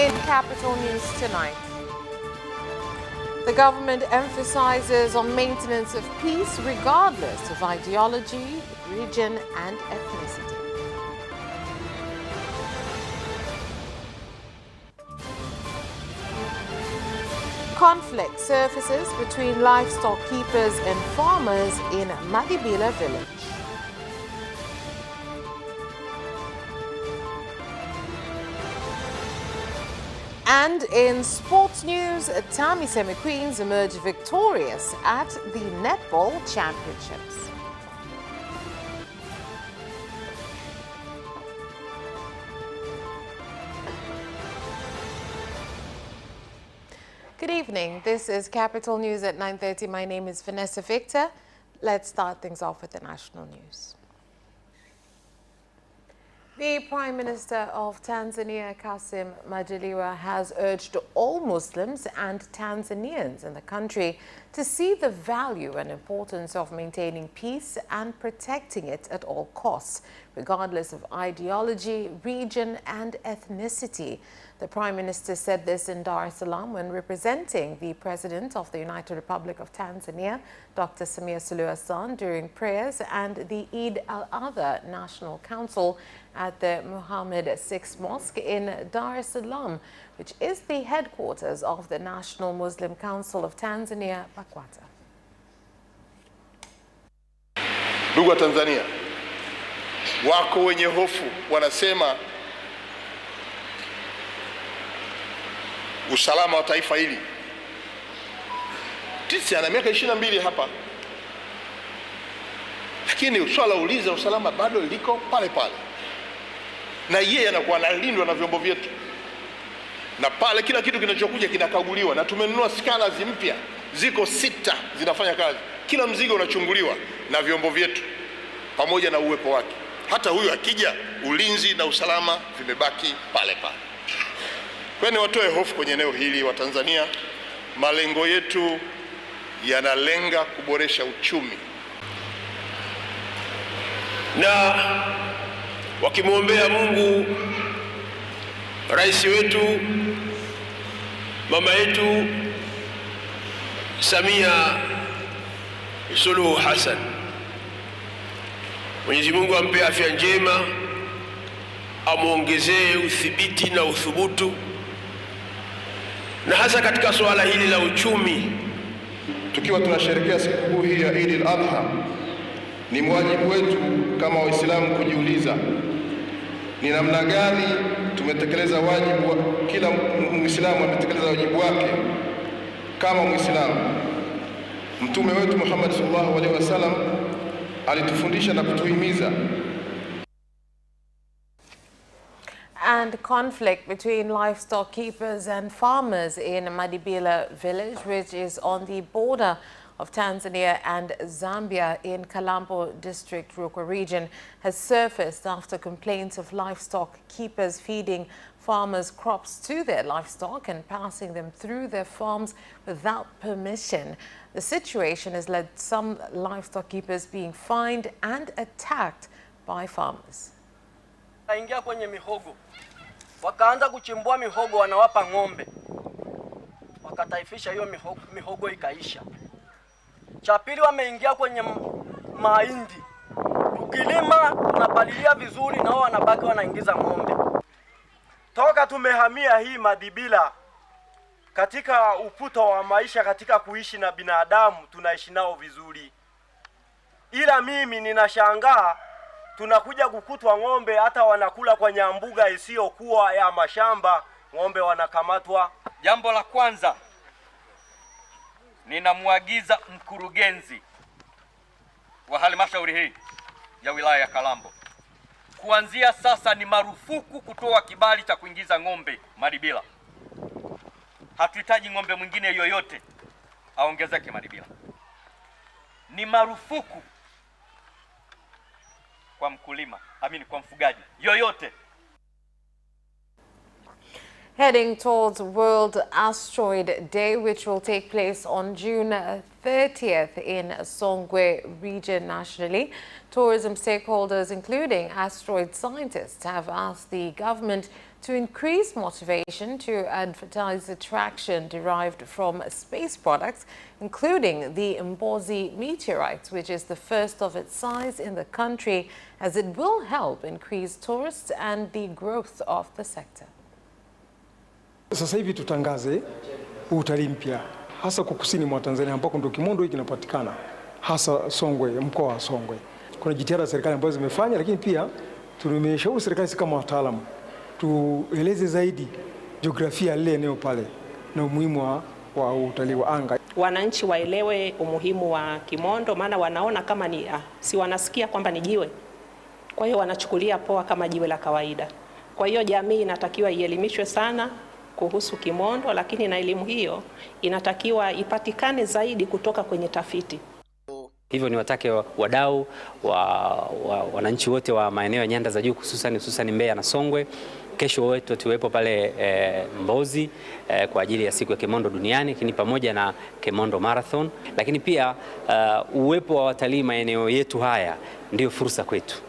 In Capital News tonight, the government emphasizes on maintenance of peace regardless of ideology, region, and ethnicity. Conflict surfaces between livestock keepers and farmers in Madibila village. And in sports news, Tamisemi Queens emerged victorious at the Netball Championships. Good evening. This is Capital News at 9:30. My name is Vanessa Victor. Let's start things off with the national news. The Prime Minister of Tanzania, Kassim Majaliwa, has urged all Muslims and Tanzanians in the country to see the value and importance of maintaining peace and protecting it at all costs, regardless of ideology, region, and ethnicity. The Prime Minister said this in Dar es Salaam when representing the President of the United Republic of Tanzania, Dr. Samia Suluhu Hassan, during prayers and the Eid al-Adha National Council at the Muhammad VI Mosque in Dar es Salaam, which is the headquarters of the National Muslim Council of Tanzania, BAKWATA. Ndugu wa Tanzania, wako wenye hofu wanasema usalama wa taifa hili. Tisi ana miaka 22 hapa, lakini swala uliza usalama bado liko pale pale, na yeye anakuwa analindwa na vyombo vyetu, na pale kila kitu kinachokuja kinakaguliwa, na tumenunua skala mpya ziko 6 zinafanya kazi. Kila mzigo unachunguliwa na vyombo vyetu pamoja na uwepo wake. Hata huyu akija, ulinzi na usalama vimebaki pale pale. Kwani watoe hofu kwenye eneo hili wa Tanzania. Malengo yetu yanalenga kuboresha uchumi, na wakimwombea Mungu rais wetu mama yetu Samia Suluhu Hassan. Mwenyezi Mungu ampe afya njema, amuongezee udhibiti na uthubutu, na hasa katika suala hili la uchumi. Tukiwa tunasherehekea sikukuu hii ya Eid al-Adha, ni wajibu wetu kama Waislamu kujiuliza ni namna gani tumetekeleza wajibu wa kila Muislamu ametekeleza wajibu wake kama Muislamu. Mtume wetu Muhammad sallallahu alaihi wasallam alitufundisha na kutuhimiza. And conflict between livestock keepers and farmers in Madibila village, which is on the border of Tanzania and Zambia in Kalambo district, Rukwa region, has surfaced after complaints of livestock keepers feeding farmers crops to their livestock and passing them through their farms without permission. The situation has led some livestock keepers being fined and attacked by farmers. Aingia kwenye mihogo, wakaanza kuchimbua mihogo, wanawapa ng'ombe, wakataifisha hiyo mihogo ikaisha. Cha pili, wameingia kwenye mahindi, tukilima tunapalilia vizuri, na wao wanabaki wanaingiza ng'ombe. Toka tumehamia hii Madibila, katika uputo wa maisha, katika kuishi na binadamu tunaishi nao vizuri, ila mimi ninashangaa tunakuja kukutwa ng'ombe hata wanakula kwenye mbuga isiyokuwa ya mashamba, ng'ombe wanakamatwa. Jambo la kwanza, ninamwagiza mkurugenzi wa halmashauri hii ya wilaya ya Kalambo, kuanzia sasa ni marufuku kutoa kibali cha kuingiza ng'ombe Madibila. Hatuhitaji ng'ombe mwingine yoyote aongezeke Madibila. Ni marufuku kwa mkulima, kwa mfugaji yoyote. Heading towards World Asteroid Day, which will take place on June 30th in Songwe region nationally, tourism stakeholders, including asteroid scientists, have asked the government to increase motivation to advertise attraction derived from space products, including the Mbozi meteorite, which is the first of its size in the country, as it will help increase tourists and the growth of the sector. Sasa hivi tutangaze utalii mpya hasa kwa kusini mwa Tanzania ambako ndio kimondo hiki kinapatikana, hasa Songwe, mkoa wa Songwe. Kuna jitihada za serikali ambazo zimefanya, lakini pia tumeshauri serikali kama wataalamu tueleze zaidi jiografia ile eneo pale na umuhimu wa utalii wa anga. Wananchi waelewe umuhimu wa kimondo, maana wanaona kama ni si wanasikia kwamba ni jiwe. Kwa hiyo wanachukulia poa kama jiwe la kawaida. Kwa hiyo jamii inatakiwa ielimishwe sana kuhusu kimondo, lakini na elimu hiyo inatakiwa ipatikane zaidi kutoka kwenye tafiti. Hivyo ni watake wadau wananchi wote wa maeneo ya nyanda za juu hususan Mbeya na Songwe, kesho wetu tuwepo pale Mbozi kwa ajili ya siku ya kimondo duniani, lakini pamoja na kimondo marathon, lakini pia uwepo wa watalii maeneo yetu haya ndio fursa kwetu.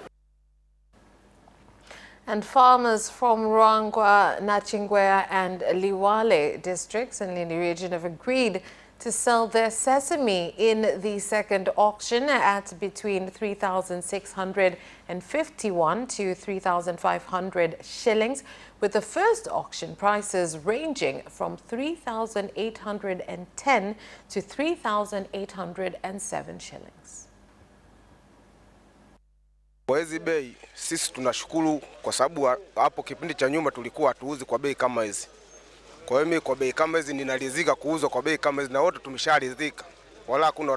And farmers from Ruangwa, Nachingwea and Liwale districts in the region have agreed to sell their sesame in the second auction at between 3,651 to 3,500 shillings, with the first auction prices ranging from 3,810 to 3,807 shillings. Kwa hizi bei sisi tunashukuru kwa sababu hapo kipindi cha nyuma tulikuwa hatuuzi kwa bei kama hizi. Kwa hiyo mimi kwa bei kama hizi ninaridhika kuuza kwa bei kama hizi, na wote tumesharidhika. Wala hakuna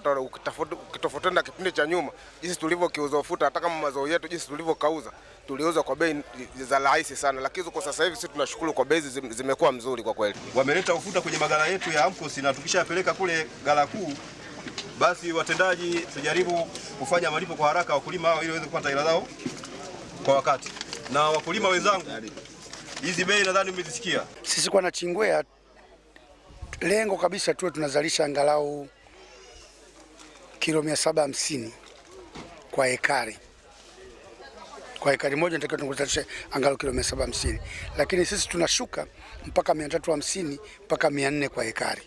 ukitofautiana kipindi cha nyuma jinsi tulivyokiuza ufuta, hata kama mazao yetu jinsi tulivyokauza tuliuza kwa bei za rahisi sana, lakini kwa sasa hivi sisi tunashukuru kwa bei zimekuwa mzuri kwa kweli. Wameleta ufuta kwenye magala yetu ya AMCOS na tukishapeleka kule gala kuu, basi watendaji tujaribu kufanya malipo kwa haraka wakulima hao ili waweze kupata hela zao kwa wakati. Na wakulima wenzangu, hizi bei nadhani mmezisikia. Sisi kwa Nachingwea lengo kabisa tuwe tunazalisha angalau kilo 750 kwa ekari. Kwa ekari moja nitakiwa tunazalisha angalau kilo 750. Lakini sisi tunashuka mpaka 350 mpaka 400 kwa ekari.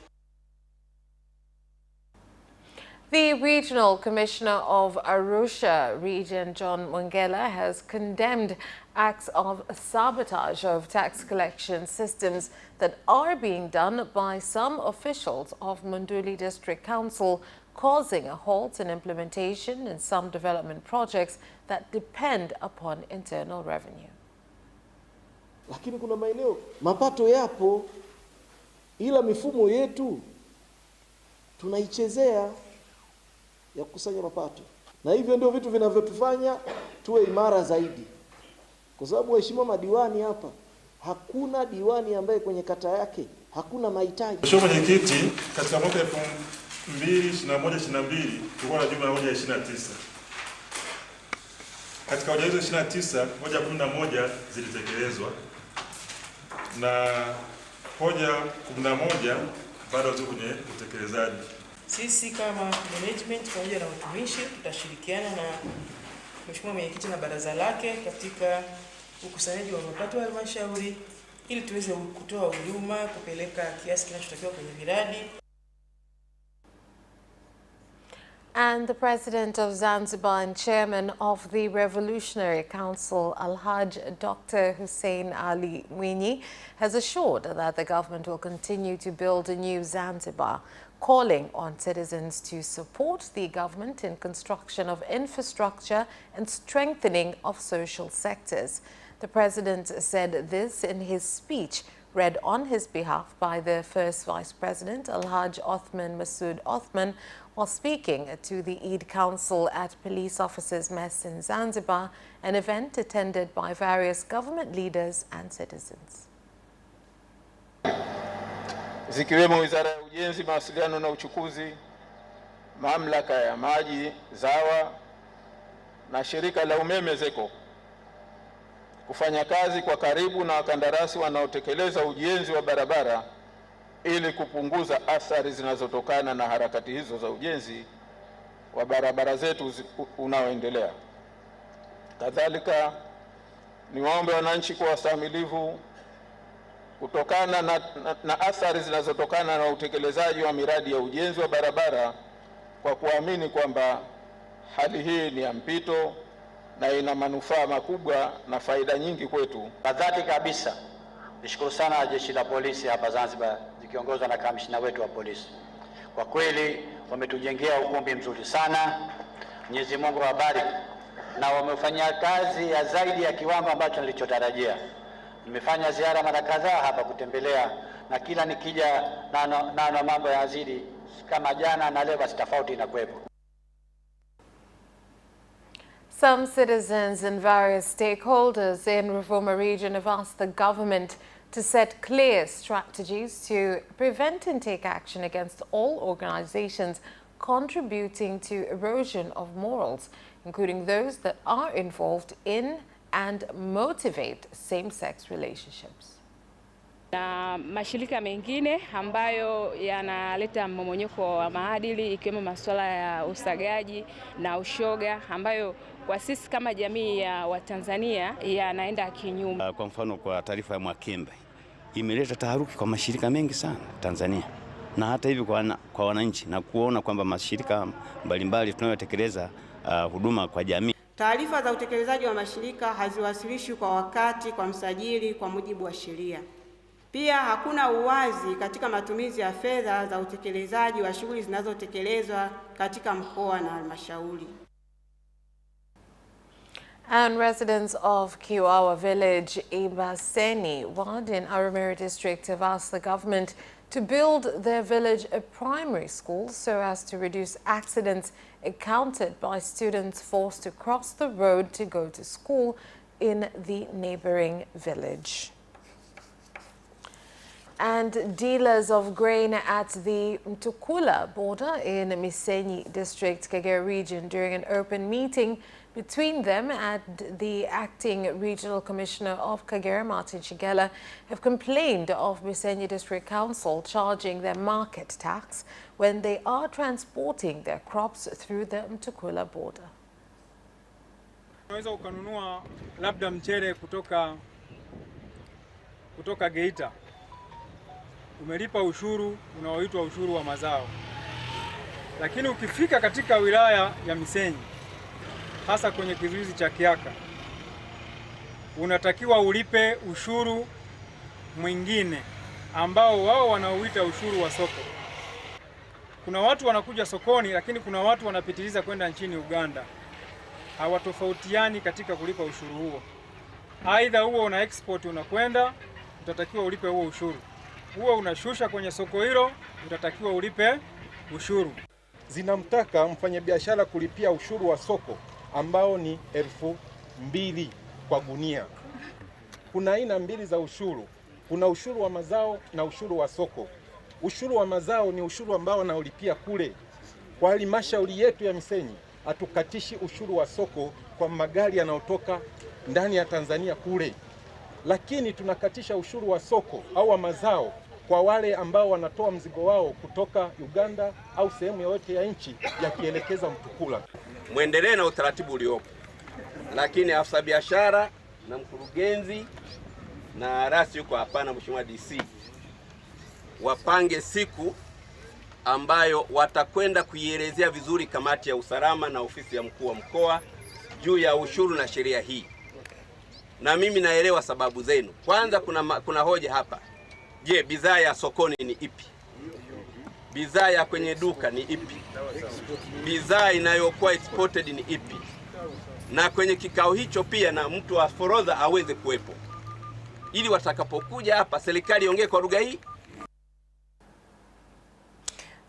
The Regional Commissioner of Arusha Region, John Mwengela, has condemned acts of sabotage of tax collection systems that are being done by some officials of Monduli District Council, causing a halt in implementation in some development projects that depend upon internal revenue. Lakini kuna maeneo mapato yapo, ila mifumo yetu tunaichezea ya kukusanya mapato, na hivyo ndio vitu vinavyotufanya tuwe imara zaidi, kwa sababu waheshimiwa madiwani hapa, hakuna diwani ambaye kwenye kata yake hakuna mahitaji. Mheshimiwa Mwenyekiti, katika mwaka 2021-22 tulikuwa na jumla ya hoja 29. Katika hoja hizo 29, hoja 11 zilitekelezwa na hoja 11 bado ziko kwenye utekelezaji. Sisi kama management pamoja na watumishi tutashirikiana na Mheshimiwa Mwenyekiti na baraza lake katika ukusanyaji wa mapato ya halmashauri ili tuweze kutoa huduma, kupeleka kiasi kinachotakiwa kwenye miradi. And the President of Zanzibar and Chairman of the Revolutionary Council, Alhaj Dr. Hussein Ali Mwinyi, has assured that the government will continue to build a new Zanzibar, calling on citizens to support the government in construction of infrastructure and strengthening of social sectors. The President said this in his speech read on his behalf by the First Vice President, Alhaj Othman Masood Othman, while speaking to the Eid Council at Police Officers' Mess in Zanzibar, an event attended by various government leaders and citizens. Zikiwemo Wizara ya Ujenzi, Mawasiliano na Uchukuzi, Mamlaka ya Maji ZAWA na Shirika la Umeme ZECO kufanya kazi kwa karibu na wakandarasi wanaotekeleza ujenzi wa barabara ili kupunguza athari zinazotokana na harakati hizo za ujenzi wa barabara zetu unaoendelea. Kadhalika, niwaombe wananchi kuwa wastahimilivu kutokana na athari zinazotokana na utekelezaji wa miradi ya ujenzi wa barabara, kwa kuamini kwamba hali hii ni ya mpito na ina manufaa makubwa na faida nyingi kwetu. Kwa dhati kabisa nishukuru sana Jeshi la Polisi hapa Zanzibar likiongozwa na kamishna wetu wa polisi. Kwa kweli wametujengea ukumbi mzuri sana. Mwenyezi Mungu awabariki, na wamefanya kazi ya zaidi ya kiwango ambacho nilichotarajia. Nimefanya ziara mara kadhaa hapa kutembelea, na kila nikija na mambo yazidi kama jana na leo, basi tofauti inakuwepo. Some citizens and various stakeholders in Ruvuma region have asked the government to set clear strategies to prevent and take action against all organizations contributing to erosion of morals, including those that are involved in and motivate same-sex relationships. Na mashirika mengine ambayo yanaleta mmomonyoko wa maadili, ikiwemo masuala ya usagaji na ushoga, ambayo kwa sisi kama jamii ya Watanzania yanaenda kinyume. Kwa mfano, kwa taarifa ya Mwakembe imeleta taharuki kwa mashirika mengi sana Tanzania, na hata hivi kwa wananchi, na kuona kwamba mashirika mbalimbali tunayotekeleza huduma kwa jamii. Taarifa za utekelezaji wa mashirika haziwasilishwi kwa wakati kwa msajili kwa mujibu wa sheria. Pia hakuna uwazi katika matumizi ya fedha za utekelezaji wa shughuli zinazotekelezwa katika mkoa na halmashauri. And residents of Kiwawa village, Ibaseni, ward in Arumeri district have asked the government to build their village a primary school so as to reduce accidents encountered by students forced to cross the road to go to school in the neighboring village. And dealers of grain at the Mtukula border in Misenyi district, Kagera region, during an open meeting between them and the acting regional commissioner of Kagera, Martin Shigella, have complained of Misenyi district council charging their market tax when they are transporting their crops through the Mtukula border. Unaweza ukanunua labda mchele kutoka Geita. Umelipa ushuru unaoitwa ushuru wa mazao. Lakini ukifika katika wilaya ya Misenyi, hasa kwenye kizuizi cha Kiaka, unatakiwa ulipe ushuru mwingine ambao wao wanaoita ushuru wa soko. Kuna watu wanakuja sokoni, lakini kuna watu wanapitiliza kwenda nchini Uganda. Hawatofautiani katika kulipa ushuru huo. Aidha huo una export unakwenda, utatakiwa ulipe huo ushuru. Huo unashusha kwenye soko hilo, utatakiwa ulipe ushuru. Zinamtaka mfanyabiashara kulipia ushuru wa soko ambao ni 2,000 kwa gunia. Kuna aina mbili za ushuru. Kuna ushuru wa mazao na ushuru wa soko. Ushuru wa mazao ni ushuru ambao wanaolipia kule. Kwa halmashauri yetu ya Misenyi, hatukatishi ushuru wa soko kwa magari yanayotoka ndani ya Tanzania kule. Lakini tunakatisha ushuru wa soko au wa mazao kwa wale ambao wanatoa mzigo wao kutoka Uganda au sehemu yoyote ya nchi yakielekeza Mtukula. Muendelee na utaratibu uliopo, lakini afisa biashara na mkurugenzi na rasi yuko hapana, Mheshimiwa DC, wapange siku ambayo watakwenda kuielezea vizuri kamati ya usalama na ofisi ya mkuu wa mkoa juu ya ushuru na sheria hii. Na mimi naelewa sababu zenu. Kwanza kuna hoja hapa. Je, bidhaa ya sokoni ni ipi? Bidhaa ya kwenye duka ni ipi? Bidhaa inayokuwa exported ni ipi? Na kwenye kikao hicho pia na mtu wa forodha aweze kuwepo, ili watakapokuja hapa serikali iongee kwa lugha hii.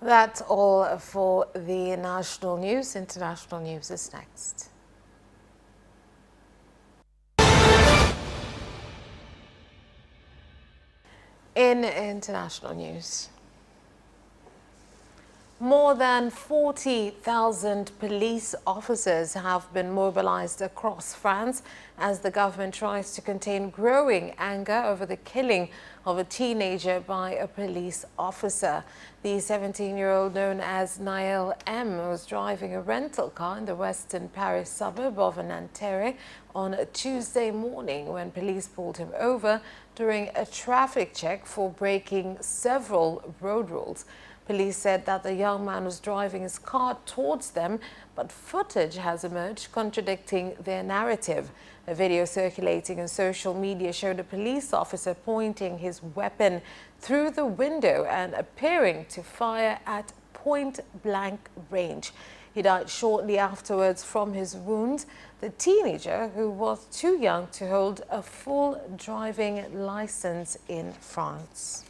That's all for the national news. International news is next. In international news, More than 40,000 police officers have been mobilized across France as the government tries to contain growing anger over the killing of a teenager by a police officer. The 17-year-old, known as Nael M, was driving a rental car in the western Paris suburb of Nanterre on a Tuesday morning when police pulled him over during a traffic check for breaking several road rules. Police said that the young man was driving his car towards them, but footage has emerged contradicting their narrative. A video circulating on social media showed a police officer pointing his weapon through the window and appearing to fire at point-blank range. He died shortly afterwards from his wounds. The teenager, who was too young to hold a full driving license in France.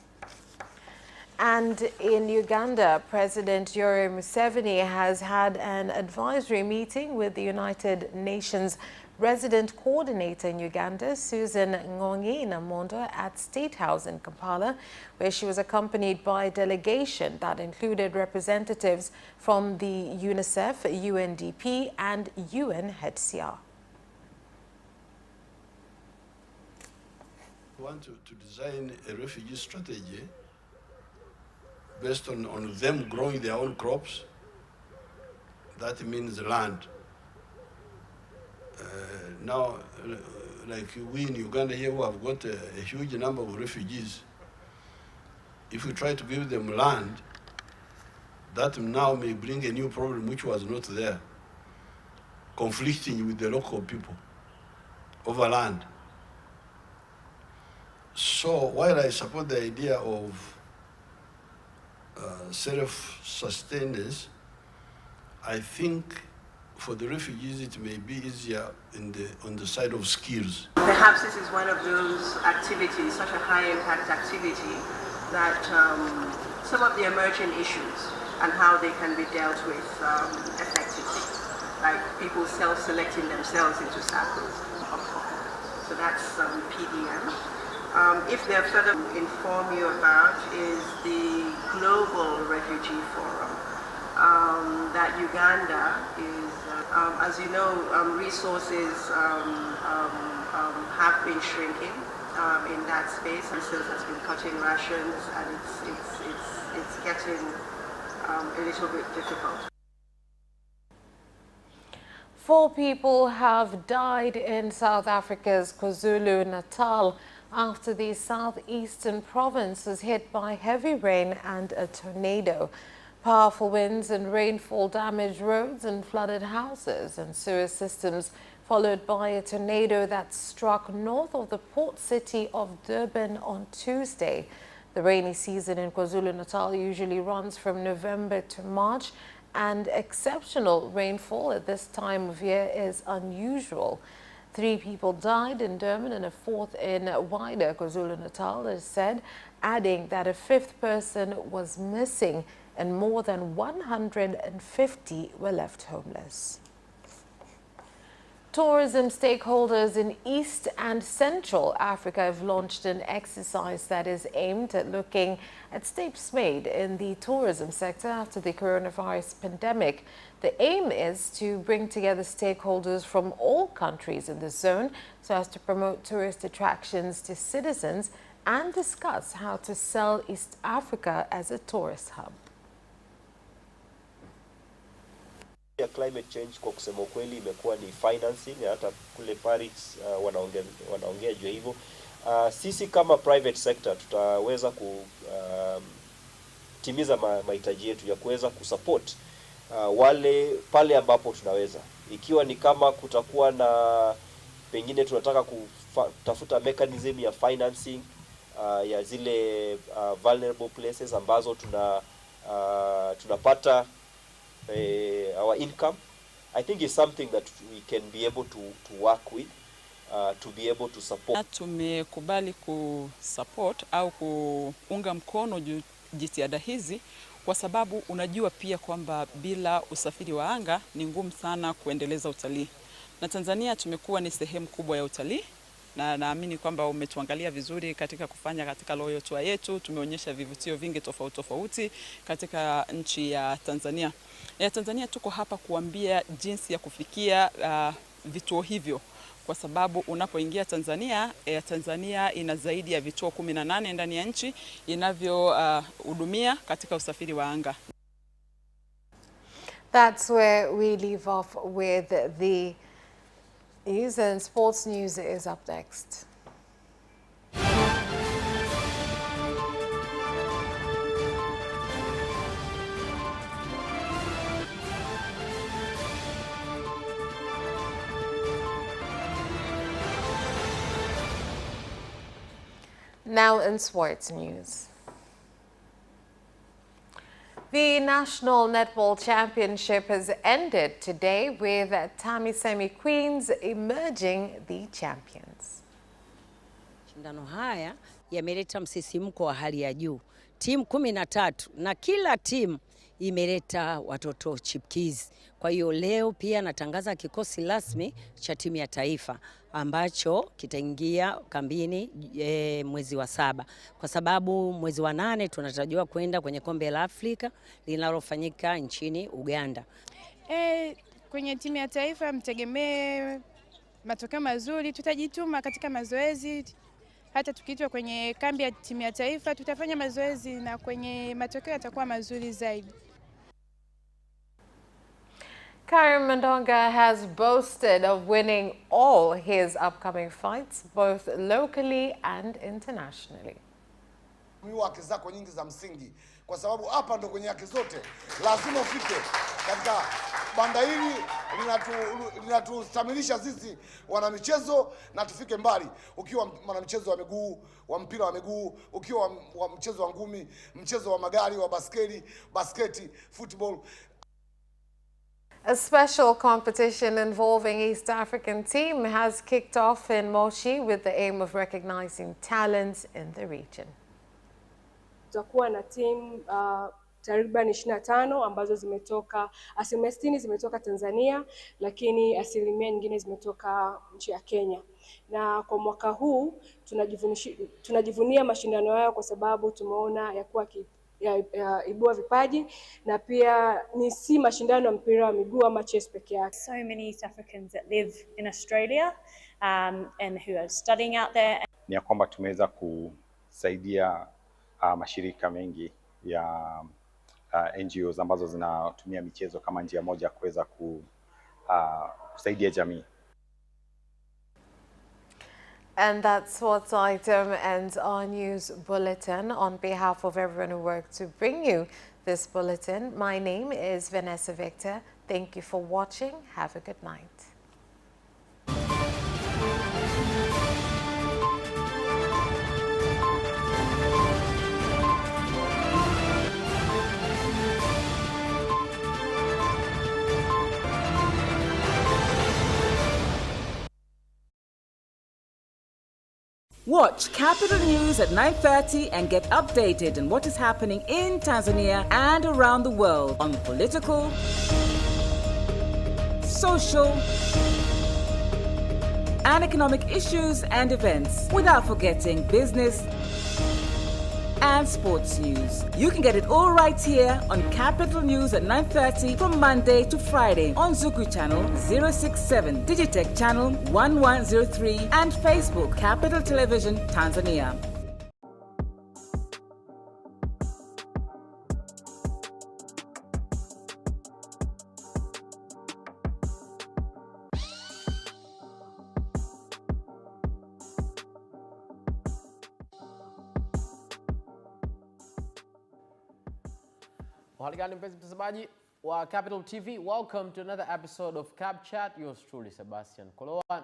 And in Uganda, President Yoweri Museveni has had an advisory meeting with the United Nations Resident Coordinator in Uganda, Susan Ngongi Namondo, at State House in Kampala, where she was accompanied by a delegation that included representatives from the UNICEF, UNDP and UNHCR. We want to design a refugee strategy based on them growing their own crops. That means land. Now, like we in Uganda here, who have got a huge number of refugees, if we try to give them land, that now may bring a new problem which was not there, conflicting with the local people over land. So while I support the idea of self-sustenance, I think for the refugees it may be easier on the side of skills. Perhaps this is one of those activities, such a high-impact activity, that some of the emerging issues and how they can be dealt with effectively, like people self-selecting themselves into circles. So that's PDM. If they're further inform you about is the Global Refugee Forum that Uganda is, as you know, resources have been shrinking in that space, and so has been cutting rations, and it's getting a little bit difficult. 4 people have died in South Africa's KwaZulu-Natal after the southeastern province was hit by heavy rain and a tornado. Powerful winds and rainfall damaged roads and flooded houses and sewer systems, followed by a tornado that struck north of the port city of Durban on Tuesday. The rainy season in KwaZulu-Natal usually runs from November to March, and exceptional rainfall at this time of year is unusual. 3 people died in Durban and a 4th in wider KwaZulu-Natal, is said, adding that a 5th person was missing and more than 150 were left homeless. Tourism stakeholders in East and Central Africa have launched an exercise that is aimed at looking at steps made in the tourism sector after the coronavirus pandemic. The aim is to bring together stakeholders from all countries in the zone so as to promote tourist attractions to citizens and discuss how to sell East Africa as a tourist hub. Ya climate change kwa kusema ukweli imekuwa ni financing, hata kule Paris wanaongea juu hivyo. Sisi kama private sector tutaweza kutimiza mahitaji yetu ya kuweza kusupport wale pale ambapo tunaweza. Ikiwa ni kama kutakuwa na pengine tunataka kutafuta mechanism ya financing ya zile vulnerable places ambazo tunapata our income, I think is something that we can be able to work with to be able to support. Tumekubali kusupport au kuunga mkono jitihada hizi kwa sababu unajua pia kwamba bila usafiri wa anga ni ngumu sana kuendeleza utalii. Na Tanzania tumekuwa ni sehemu kubwa ya utalii na naamini kwamba umetuangalia vizuri katika kufanya katika Royal Tour yetu. Tumeonyesha vivutio vingi tofauti tofauti katika nchi ya Tanzania. Tanzania tuko hapa kuambia jinsi ya kufikia vituo hivyo, kwa sababu unapoingia Tanzania, Tanzania ina zaidi ya vituo 18 ndani ya nchi inavyohudumia katika usafiri wa anga. That's where we leave off with the news, and sports news is up next. Now in sports news. The National Netball Championship has ended today with Tamisemi Queens emerging the champions. Shindano haya yameleta msisimko wa hali ya juu. Timu 13 na kila timu imeleta watoto chipkizi. Kwa hiyo leo pia natangaza kikosi rasmi cha timu ya taifa ambacho kitaingia kambini mwezi wa 7, kwa sababu mwezi wa 8 tunatarajiwa kwenda kwenye kombe la Afrika linalofanyika nchini Uganda. Kwenye timu ya taifa mtegemee matokeo mazuri, tutajituma katika mazoezi. Hata tukiitwa kwenye kambi ya timu ya taifa tutafanya mazoezi na kwenye matokeo yatakuwa mazuri zaidi. Karim Mandonga has boasted of winning all his upcoming fights, both locally and internationally. Haki zako nyingi za msingi, kwa sababu hapa ndo kwenye haki zote lazima ufike katika banda hili linatustamilisha sisi wana michezo na tufike mbali. Ukiwa mwana mchezo wa miguu, wa mpira wa miguu, ukiwa wa mchezo wa ngumi, mchezo wa magari, wa basketi, football. A special competition involving East African team has kicked off in Moshi with the aim of recognizing talents in the region. Tutakuwa na timu takriban 25 ambazo zimetoka, asilimia 60 zimetoka Tanzania, lakini asilimia nyingine zimetoka nchi ya Kenya. Na kwa mwaka huu tunajivunia mashindano hayo kwa sababu tumeona yakuwa ibua vipaji, na pia ni si mashindano ya mpira wa miguu ama chess peke yake. So many East Africans that live in Australia and who are studying out there. Ni ya kwamba tumeweza kusaidia mashirika mengi ya NGOs ambazo zinatumia michezo kama njia moja kuweza kusaidia jamii. And that's what item ends our news bulletin. On behalf of everyone who worked to bring you this bulletin, my name is Vanessa Victor. Thank you for watching. Have a good night. Watch Capital News at 9:30 and get updated on what is happening in Tanzania and around the world on political, social, and economic issues and events, without forgetting business and sports news. You can get it all right here on Capital News at 9:30 from Monday to Friday on Zuku Channel 067, Digitech Channel 1103, and Facebook Capital Television Tanzania. Hali gani mpenzi mtazamaji wa Capital TV, welcome to another episode of Cap Chat. Yours truly Sebastian Koloa.